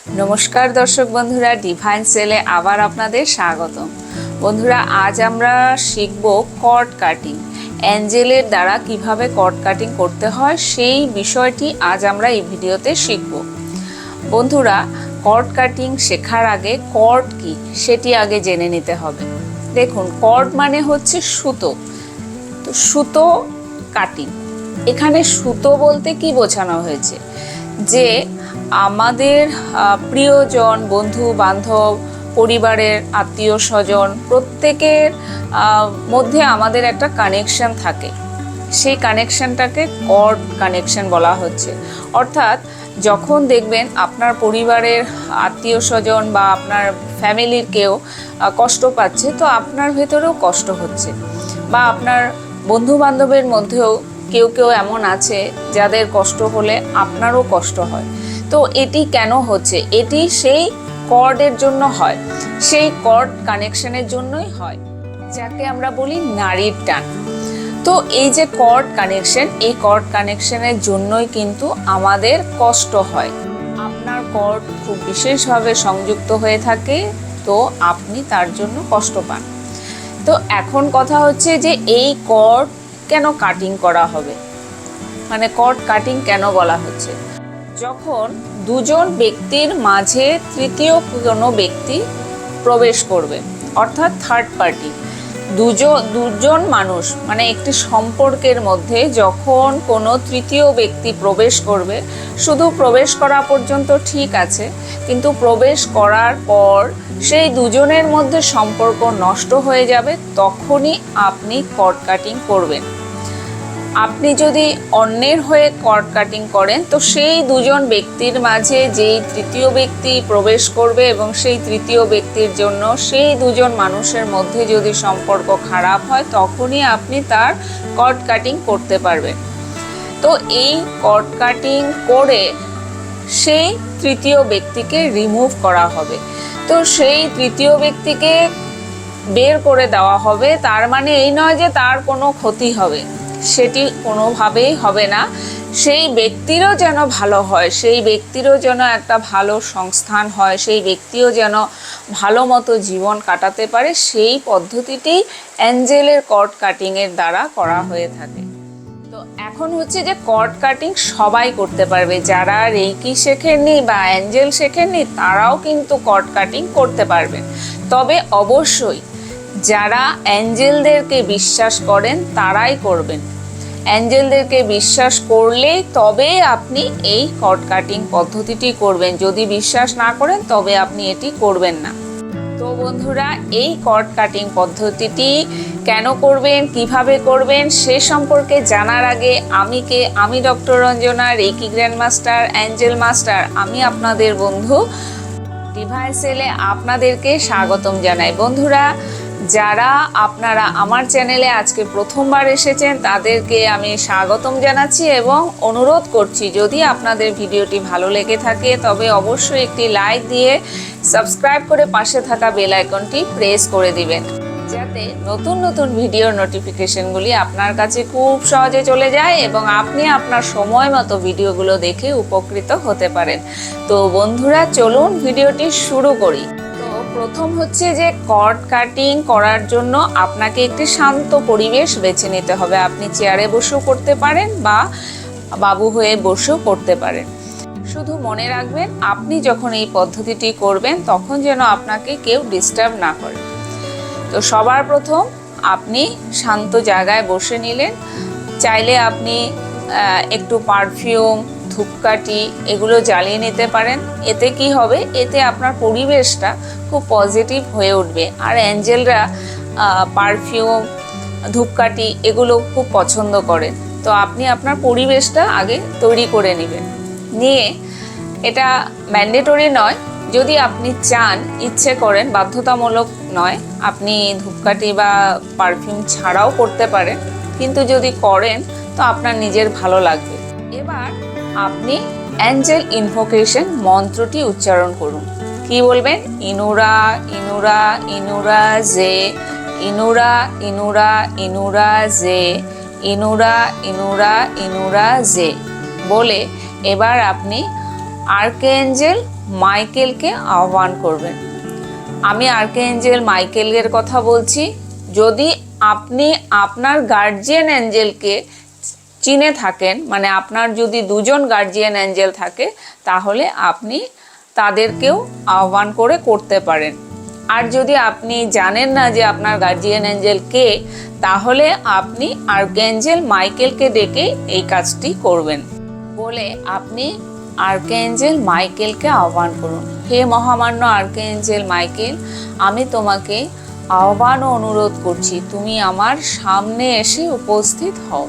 নমস্কার দর্শক বন্ধুরা, ডিভাইন সেলে আবার আপনাদের স্বাগতম। বন্ধুরা, আজ আমরা শিখব কর্ড কাটিং। অ্যাঞ্জেলের দ্বারা কিভাবে কর্ড কাটিং করতে হয় সেই বিষয়টি আজ আমরা এই ভিডিওতে শিখব। বন্ধুরা, কর্ড কাটিং শেখার আগে কর্ড কি সেটি আগে জেনে নিতে হবে। দেখুন, কর্ড মানে হচ্ছে সুতো। তো সুতো কাটিং, এখানে সুতো বলতে কি বোঝানো হয়েছে, যে আমাদের প্রিয়জন, বন্ধু বান্ধব, পরিবারের আত্মীয় স্বজন প্রত্যেকের মধ্যে আমাদের একটা কানেকশন থাকে। সেই কানেকশনটাকে কর্ড কানেকশন বলা হচ্ছে। অর্থাৎ যখন দেখবেন আপনার পরিবারের আত্মীয় স্বজন বা আপনার ফ্যামিলির কেউ কষ্ট পাচ্ছে, তো আপনার ভেতরেও কষ্ট হচ্ছে, বা আপনার বন্ধু বান্ধবের মধ্যেও কেউ কেউ এমন আছে যাদের কষ্ট হলে আপনারও কষ্ট হয়। তো এটি কেন হচ্ছে? এটি সেই কর্ডের জন্য হয়, সেই কর্ড কানেকশনের জন্যই হয়, যাকে আমরা বলি নাড়ির টান। তো এই যে কর্ড কানেকশন, এই কর্ড কানেকশনের জন্যই কিন্তু আমাদের কষ্ট হয়। আপনার কর্ড খুব বিশেষভাবে সংযুক্ত হয়ে থাকে, তো আপনি তার জন্য কষ্ট পান। তো এখন কথা হচ্ছে যে এই কর্ড কেন কাটিং করা হবে, মানে কর্ড কাটিং কেন বলা হচ্ছে? যখন দুজন ব্যক্তির মাঝে তৃতীয় কোনো ব্যক্তি প্রবেশ করবে, অর্থাৎ থার্ড পার্টি, দুজন মানুষ, মানে একটি সম্পর্কের মধ্যে যখন কোনো তৃতীয় ব্যক্তি প্রবেশ করবে, শুধু প্রবেশ করা পর্যন্ত ঠিক আছে, কিন্তু প্রবেশ করার পর সেই দুজনের মধ্যে সম্পর্ক নষ্ট হয়ে যাবে, তখনই আপনি কর্ড কাটিং করবেন। আপনি যদি অন্যের হয়ে কর্ড কাটিং করেন, তো সেই দুজন ব্যক্তির মাঝে যেই তৃতীয় ব্যক্তি প্রবেশ করবে এবং সেই তৃতীয় ব্যক্তির জন্য সেই দুজন মানুষের মধ্যে যদি সম্পর্ক খারাপ হয়, তখনই আপনি তার কর্ড কাটিং করতে পারবেন। তো এই কর্ড কাটিং করে সেই তৃতীয় ব্যক্তিকে রিমুভ করা হবে। তো সেই তৃতীয় ব্যক্তিকে বের করে দেওয়া হবে। তার মানে এই নয় যে তার কোনো ক্ষতি হবে, সেটি কোনোভাবেই হবে না। সেই ব্যক্তিরও যেন ভালো হয়, সেই ব্যক্তিরও যেন একটা ভালো সংস্থান হয়, সেই ব্যক্তিও যেন ভালো মতো জীবন কাটাতে পারে, সেই পদ্ধতিটি অ্যাঞ্জেলের কর্ড কাটিংয়ের দ্বারা করা হয়ে থাকে। তো এখন হচ্ছে যে কর্ড কাটিং সবাই করতে পারবে। যারা রেইকি শেখেননি বা অ্যাঞ্জেল শেখেননি, তারাও কিন্তু কর্ড কাটিং করতে পারবেন। তবে অবশ্যই যারা অ্যাঞ্জেলদেরকে বিশ্বাস করেন তারাই করবেন। অ্যাঞ্জেলদেরকে বিশ্বাস করলেই তবে আপনি এই কর্ড কাটিং পদ্ধতিটি করবেন। যদি বিশ্বাস না করেন তবে আপনি এটি করবেন না। তো বন্ধুরা, এই কর্ড কাটিং পদ্ধতিটি কেন করবেন, কিভাবে করবেন সে সম্পর্কে জানার আগে আমি doctor Ranjana, reiki grand master, Angel master, আমি আপনাদের বন্ধু ডিভাইন সেলে আপনাদেরকে স্বাগতম জানাই। বন্ধুরা, যারা আপনারা আমার চ্যানেলে আজকে প্রথমবার এসেছেন, তাদেরকে আমি স্বাগতম জানাচ্ছি এবং অনুরোধ করছি, যদি আপনাদের ভিডিওটি ভালো লেগে থাকে তবে অবশ্যই একটি লাইক দিয়ে সাবস্ক্রাইব করে পাশে থাকা বেল আইকনটি প্রেস করে দিবেন, যাতে নতুন নতুন ভিডিওর নোটিফিকেশনগুলি আপনার কাছে খুব সহজে চলে যায় এবং আপনি আপনার সময় মতো ভিডিওগুলো দেখে উপকৃত হতে পারেন। তো বন্ধুরা, চলুন ভিডিওটি শুরু করি। প্রথম হচ্ছে যে কর্ড কাটিং করার জন্য আপনাকে একটি শান্ত পরিবেশ বেছে নিতে হবে। আপনি চেয়ারে বসেও করতে পারেন বা বাবু হয়ে বসেও করতে পারেন। শুধু মনে রাখবেন, আপনি যখন এই পদ্ধতিটি করবেন তখন যেন আপনাকে কেউ ডিস্টার্ব না করে। তো সবার প্রথম আপনি শান্ত জায়গায় বসে নিলেন। চাইলে আপনি একটু পারফিউম, ধূপকাঠি এগুলো জ্বালিয়ে নিতে পারেন। এতে কি হবে, এতে আপনার পরিবেশটা খুব পজিটিভ হয়ে উঠবে। আর অ্যাঞ্জেলরা পারফিউম, ধূপকাঠি এগুলো খুব পছন্দ করেন। তো আপনি আপনার পরিবেশটা আগে তৈরি করে নেবেন। নিয়ে, এটা ম্যান্ডেটরি নয়, যদি আপনি চান, ইচ্ছে করেন, বাধ্যতামূলক নয়, আপনি ধূপকাঠি বা পারফিউম ছাড়াও করতে পারেন, কিন্তু যদি করেন তো আপনার নিজের ভালো লাগবে। এবার আপনি অ্যাঞ্জেল ইনভোকেশন মন্ত্রটি উচ্চারণ করুন। কি বলবেন? ইনুরা ইনুরা ইনুরা জে, ইনুরা ইনুরা ইনুরা জে, ইনুরা ইনুরা ইনুরা জে বলে এবার আপনি আর্কএঞ্জেল মাইকেলকে আহ্বান করবেন। আমি আর্কএঞ্জেল মাইকেলের কথা বলছি। যদি আপনি আপনার গার্জিয়ান অ্যাঞ্জেলকে চিনে থাকেন, মানে আপনার যদি দুজন গার্জিয়ান অ্যাঞ্জেল থাকে, তাহলে আপনি তাদেরকেও আহ্বান করে করতে পারেন। আর যদি আপনি জানেন না যে আপনার গার্জিয়ান অ্যাঞ্জেল কে, তাহলে আপনি আর্কএঞ্জেল মাইকেলকে ডেকে এই কাজটি করবেন। বলে আপনি আর্কএঞ্জেল মাইকেলকে আহ্বান করুন। হে মহামান্য আর্কএঞ্জেল মাইকেল, আমি তোমাকে আহ্বান ও অনুরোধ করছি, তুমি আমার সামনে এসে উপস্থিত হও।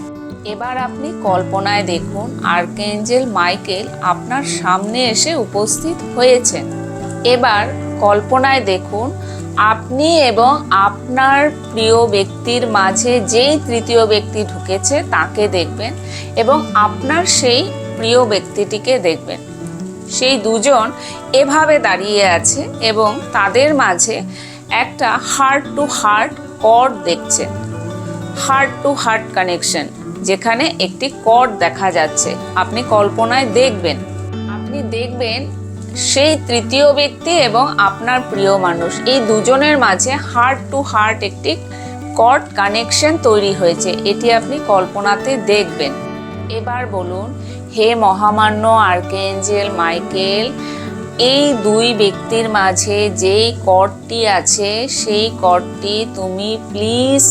এবার আপনি কল্পনায় দেখুন আর্কএঞ্জেল মাইকেল আপনার সামনে এসে উপস্থিত হয়েছেন। এবার কল্পনায় দেখুন আপনি এবং আপনার প্রিয় ব্যক্তির মাঝে যেই তৃতীয় ব্যক্তি ঢুকেছে তাকে দেখবেন এবং আপনার সেই প্রিয় ব্যক্তিটিকে দেখবেন। সেই দুজন এভাবে দাঁড়িয়ে আছে এবং তাদের মাঝে একটা হার্ট টু হার্ট কর্ড দেখছেন, হার্ট টু হার্ট কানেকশন, যেখানে একটি কর্ড দেখা যাচ্ছে। আপনি কল্পনায় দেখবেন, আপনি দেখবেন সেই তৃতীয় ব্যক্তি এবং আপনার প্রিয় মানুষ, এই দুজনের মাঝে হার্ট টু হার্ট একটি কর্ড কানেকশন তৈরি হয়েছে। এটি আপনি কল্পনাতে দেখবেন। এবার বলুন, হে মহামান্য আর্কএঞ্জেল মাইকেল, এই দুই ব্যক্তির মাঝে যেই কর্ডটি আছে সেই কর্ডটি তুমি প্লিজ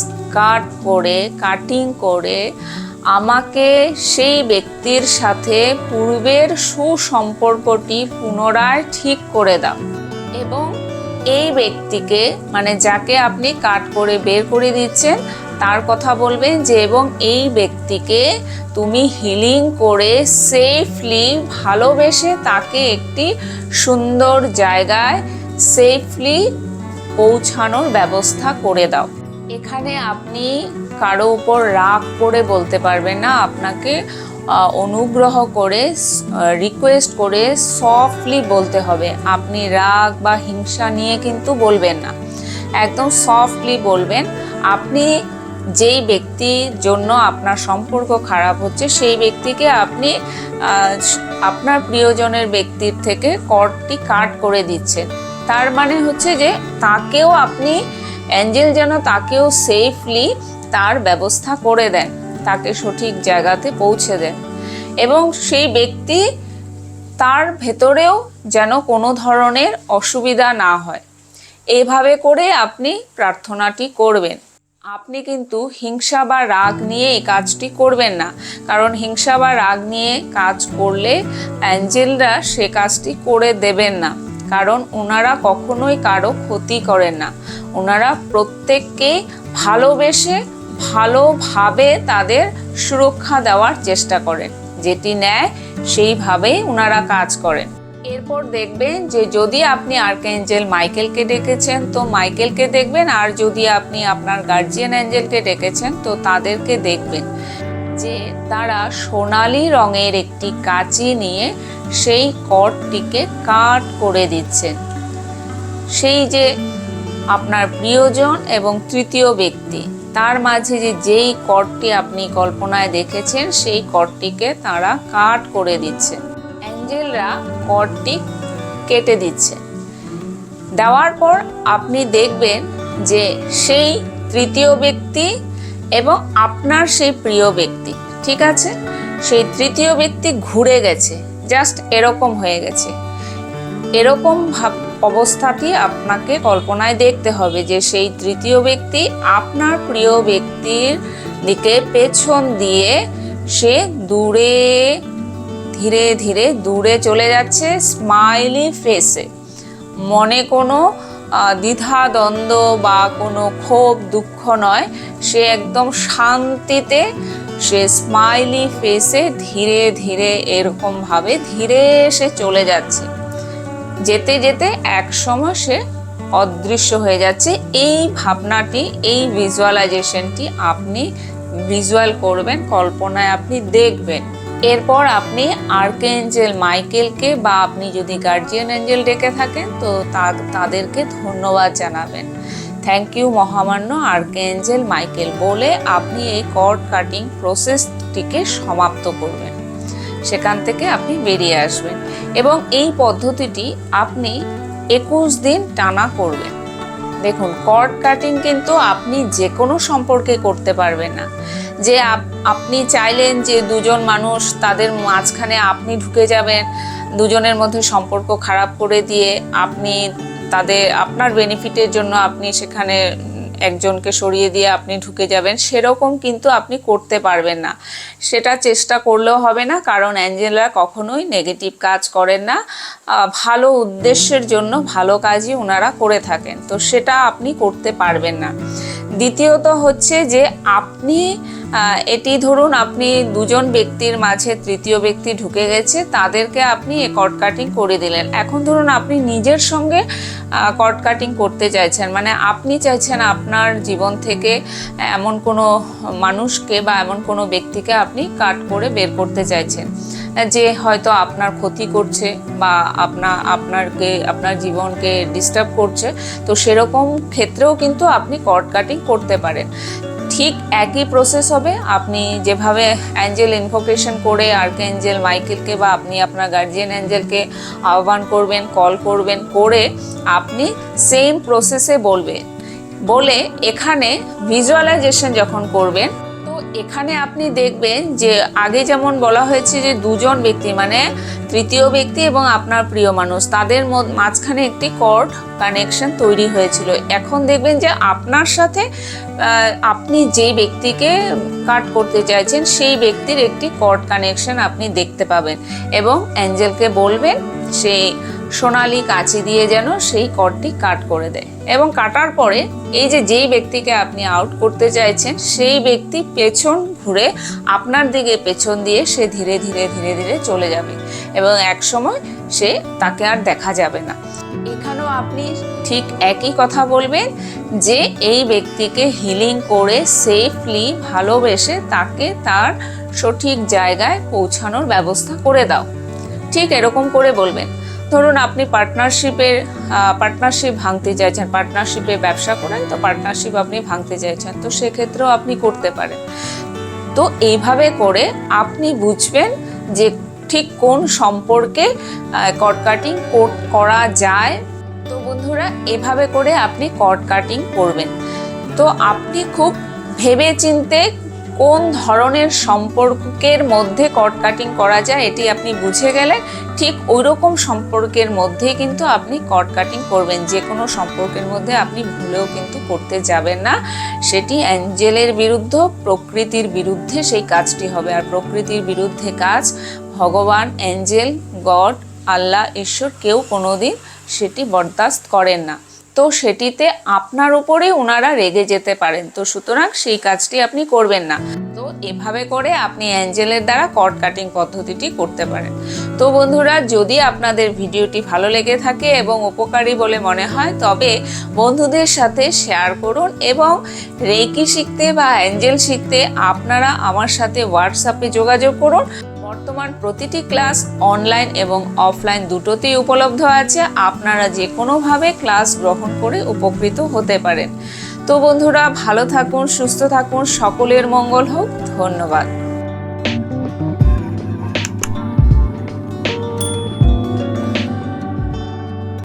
কাটিং করে আমাকে সেই ব্যক্তির সাথে পূর্বের সুসম্পর্কটি পুনরায় ঠিক করে দাও। এবং এই ব্যক্তিকে, মানে যাকে আপনি কাট করে বের করে দিচ্ছেন, তার কথা বলবেন যে এবং এই ব্যক্তিকে তুমি হিলিং করে সেফলি ভালোবেসে তাকে একটি সুন্দর জায়গায় সেফলি পৌঁছানোর ব্যবস্থা করে দাও। এখানে আপনি কারো উপর রাগ করে বলতে পারবেন না, আপনাকে অনুগ্রহ করে রিকোয়েস্ট করে সফটলি বলতে হবে। আপনি রাগ বা হিংসা নিয়ে কিন্তু বলবেন না, একদম সফটলি বলবেন। আপনি যেই ব্যক্তির জন্য আপনার সম্পর্ক খারাপ হচ্ছে সেই ব্যক্তিকে আপনি আপনার প্রিয়জনের ব্যক্তির থেকে কর্ডটি কাট করে দিচ্ছেন। তার মানে হচ্ছে যে তাকেও আপনি, অ্যাঞ্জেল যেন তাকেও সেফলি তার ব্যবস্থা করে দেন, তাকে সঠিক জায়গাতে পৌঁছে দেন এবং সেই ব্যক্তি তার ভেতরেও যেন কোনো ধরনের অসুবিধা না হয়। এভাবে করে আপনি প্রার্থনাটি করবেন। আপনি কিন্তু হিংসা বা রাগ নিয়ে এই কাজটি করবেন না, কারণ হিংসা বা রাগ নিয়ে কাজ করলে অ্যাঞ্জেলরা সে কাজটি করে দেবেন না, কারণ ওনারা কখনোই কারো ক্ষতি করেন না। ওনারা প্রত্যেককে ভালোবেসে ভালোভাবে তাদের সুরক্ষা দেওয়ার চেষ্টা করেন, যেটি ন্যায় সেইভাবেই ওনারা কাজ করেন। এরপর দেখবেন যে যদি আপনি আর্কএঞ্জেল মাইকেলকে ডেকেছেন তো মাইকেলকে দেখবেন, আর যদি আপনি আপনার গার্জিয়ান অ্যাঞ্জেলকে ডেকেছেন তো তাদেরকে দেখবেন যে তারা সোনালী রঙের একটি কাঁচি নিয়ে সেই কর্ডটিকে কাট করে দিচ্ছেন। সেই যে আপনার প্রিয়জন এবং তৃতীয় ব্যক্তি, তার মাঝে যেই কর্ডটি আপনি কল্পনায় দেখেছেন সেই কর্ডটিকে তারা কাট করে দিচ্ছে। অ্যাঞ্জেলরা কর্ডটি কেটে দিচ্ছে। দেওয়ার পর আপনি দেখবেন যে সেই তৃতীয় ব্যক্তি এবং আপনার সেই প্রিয় ব্যক্তি, ঠিক আছে, সেই তৃতীয় ব্যক্তি ঘুরে গেছে, জাস্ট এরকম হয়ে গেছে। এরকম অবস্থাটি আপনাকে কল্পনায় দেখতে হবে যে সেই তৃতীয় ব্যক্তি আপনার প্রিয় ব্যক্তির দিকে পেছন দিয়ে সে দূরে ধীরে ধীরে দূরে চলে যাচ্ছে, স্মাইলি ফেসে। মনে কোনো দ্বিধাদ্বন্দ্ব বা কোনো ক্ষোভ দুঃখ নয়, সে একদম শান্তিতে সে স্মাইলি ফেসে ধীরে ধীরে এরকমভাবে ধীরে সে চলে যাচ্ছে। যেতে যেতে এক সময় সে অদৃশ্য হয়ে যাচ্ছে। এই ভাবনাটি, এই ভিজুয়ালাইজেশনটি আপনি ভিজুয়াল করবেন, কল্পনায় আপনি দেখবেন। এরপর আপনি আর্কএঞ্জেল মাইকেলকে বা আপনি যদি গার্জিয়ান অ্যাঞ্জেল ডেকে থাকেন তো তাদেরকে ধন্যবাদ জানাবেন। থ্যাংক ইউ মহামান্য আর্কএঞ্জেল মাইকেল বলে আপনি এই কর্ড কাটিং প্রসেসটিকে সমাপ্ত করবেন। সেখান থেকে আপনি বেরিয়ে আসবেন। এবং এই পদ্ধতিটি আপনি 21 দিন টানা করবেন। দেখুন, কর্ড কাটিং কিন্তু আপনি যে কোনো সম্পর্কে করতে পারবেন না। যে আপনি চাইলেন যে দুজন মানুষ, তাদের মাঝখানে আপনি ঢুকে যাবেন, দুজনের মধ্যে সম্পর্ক খারাপ করে দিয়ে আপনি আপনার বেনিফিটের জন্য আপনি সেখানে একজনকে সরিয়ে দিয়ে আপনি ঢুকে যাবেন, সেরকম কিন্তু আপনি করতে পারবেন না। সেটা চেষ্টা করলেও হবে না, কারণ অ্যাঞ্জেলরা কখনোই নেগেটিভ কাজ করেন না। ভালো উদ্দেশ্যের জন্য ভালো কাজই ওনারা করে থাকেন, তো সেটা আপনি করতে পারবেন না। দ্বিতীয়ত হচ্ছে যে আপনি এটি ধরুন আপনি দুজন ব্যক্তির মাঝে তৃতীয় ব্যক্তি ঢুকে গেছে, তাদেরকে আপনি কর্ড কাটিং করে দিলেন। এখন ধরুন আপনি নিজের সঙ্গে কর্ড কাটিং করতে চাইছেন, মানে আপনি চাইছেন আপনার জীবন থেকে এমন কোনো মানুষকে বা এমন কোনো ব্যক্তিকে আপনি কাট করে বের করতে চাইছেন যে হয়তো আপনার ক্ষতি করছে বা আপনার জীবনকে ডিস্টার্ব করছে। তো সেরকম ক্ষেত্রেও কিন্তু আপনি কর্ড কাটিং করতে পারেন। ঠিক একই প্রসেস হবে। আপনি যেভাবে অ্যাঞ্জেল ইনভোকেশন করে আর্কঅ্যাঞ্জেল মাইকেলকে বা আপনি আপনার গার্জিয়ান অ্যাঞ্জেলকে আহ্বান করবেন, কল করবেন, করে আপনি সেম প্রসেসে বলে এখানে ভিজুয়ালাইজেশন যখন করবেন, তো এখানে আপনি দেখবেন যে আগে যেমন বলা হয়েছে যে দুজন ব্যক্তি মানে তৃতীয় ব্যক্তি এবং আপনার প্রিয় মানুষ, তাদের মাঝখানে একটি কর্ড কানেকশন তৈরি হয়েছিল। এখন দেখবেন যে আপনার সাথে আপনি যেই ব্যক্তিকে কাট করতে চাইছেন সেই ব্যক্তির একটি কর্ড কানেকশন আপনি দেখতে পাবেন, এবং অ্যাঞ্জেলকে বলবেন সেই সোনালি কাঁচি দিয়ে যেন সেই কর্ডটি কাট করে দেয়। এবং কাটার পরে এই যে যেই ব্যক্তিকে আপনি আউট করতে চাইছেন সেই ব্যক্তি পেছন ঘুরে আপনার দিকে পেছন দিয়ে সে ধীরে ধীরে ধীরে ধীরে চলে যাবে, এবং একসময় তাকে আর দেখা যাবে না। এখানেও আপনি ঠিক একই কথা বলবেন যে এই ব্যক্তিকে হিলিং করে সেফলি ভালোবেসে তাকে তার সঠিক জায়গায় পৌঁছানোর ব্যবস্থা করে দাও। ঠিক এরকম করে বলবেন। ধরুন আপনি পার্টনারশিপ ভাঙতে চাইছেন, পার্টনারশিপে ব্যবসা করেন, তো পার্টনারশিপ আপনি ভাঙতে চাইছেন, তো সেক্ষেত্রেও আপনি করতে পারেন। তো এইভাবে করে আপনি বুঝবেন যে ঠিক কোন সম্পর্কে কর্ড কাটিং করা যায়। তো বন্ধুরা, এভাবে করে আপনি কর্ড কাটিং করবেন। তো আপনি খুব ভেবে চিন্তে কোন ধরনের সম্পর্কের মধ্যে কর্ড কাটিং করা যায় এটি আপনি বুঝে গেলে ঠিক ওই রকম সম্পর্কের মধ্যে কিন্তু আপনি কর্ড কাটিং করবেন। যে কোনো সম্পর্কের মধ্যে আপনি ভুলেও কিন্তু করতে যাবেন না। সেটি অ্যাঞ্জেলের বিরুদ্ধে, প্রকৃতির বিরুদ্ধে সেই কাজটি হবে। আর প্রকৃতির বিরুদ্ধে কাজ ভগবান, অ্যাঞ্জেল, গড, আল্লাহ, ঈশ্বর কেউ কোনোদিন সেটি বরদাস্ত করেন না। তো সেটিতে আপনার উপরেই ওনারা রেগে যেতে পারেন। তো সুতরাং সেই কাজটি আপনি করবেন না। তো এভাবে করে আপনি অ্যাঞ্জেলের দ্বারা কর্ড কাটিং পদ্ধতিটি করতে পারেন। তো বন্ধুরা, যদি আপনাদের ভিডিওটি ভালো লেগে থাকে এবং উপকারী বলে মনে হয়, তবে বন্ধুদের সাথে শেয়ার করুন। এবং রেকি শিখতে বা অ্যাঞ্জেল শিখতে আপনারা আমার সাথে হোয়াটসঅ্যাপে যোগাযোগ করুন। বর্তমান প্রতিটি ক্লাস অনলাইন এবং অফলাইন দুটোতেই উপলব্ধ আছে। আপনারা যে কোনোভাবে ক্লাস গ্রহণ করে উপকৃত হতে পারেন। তো বন্ধুরা, ভালো থাকুন, সুস্থ থাকুন, সকলের মঙ্গল হোক। ধন্যবাদ।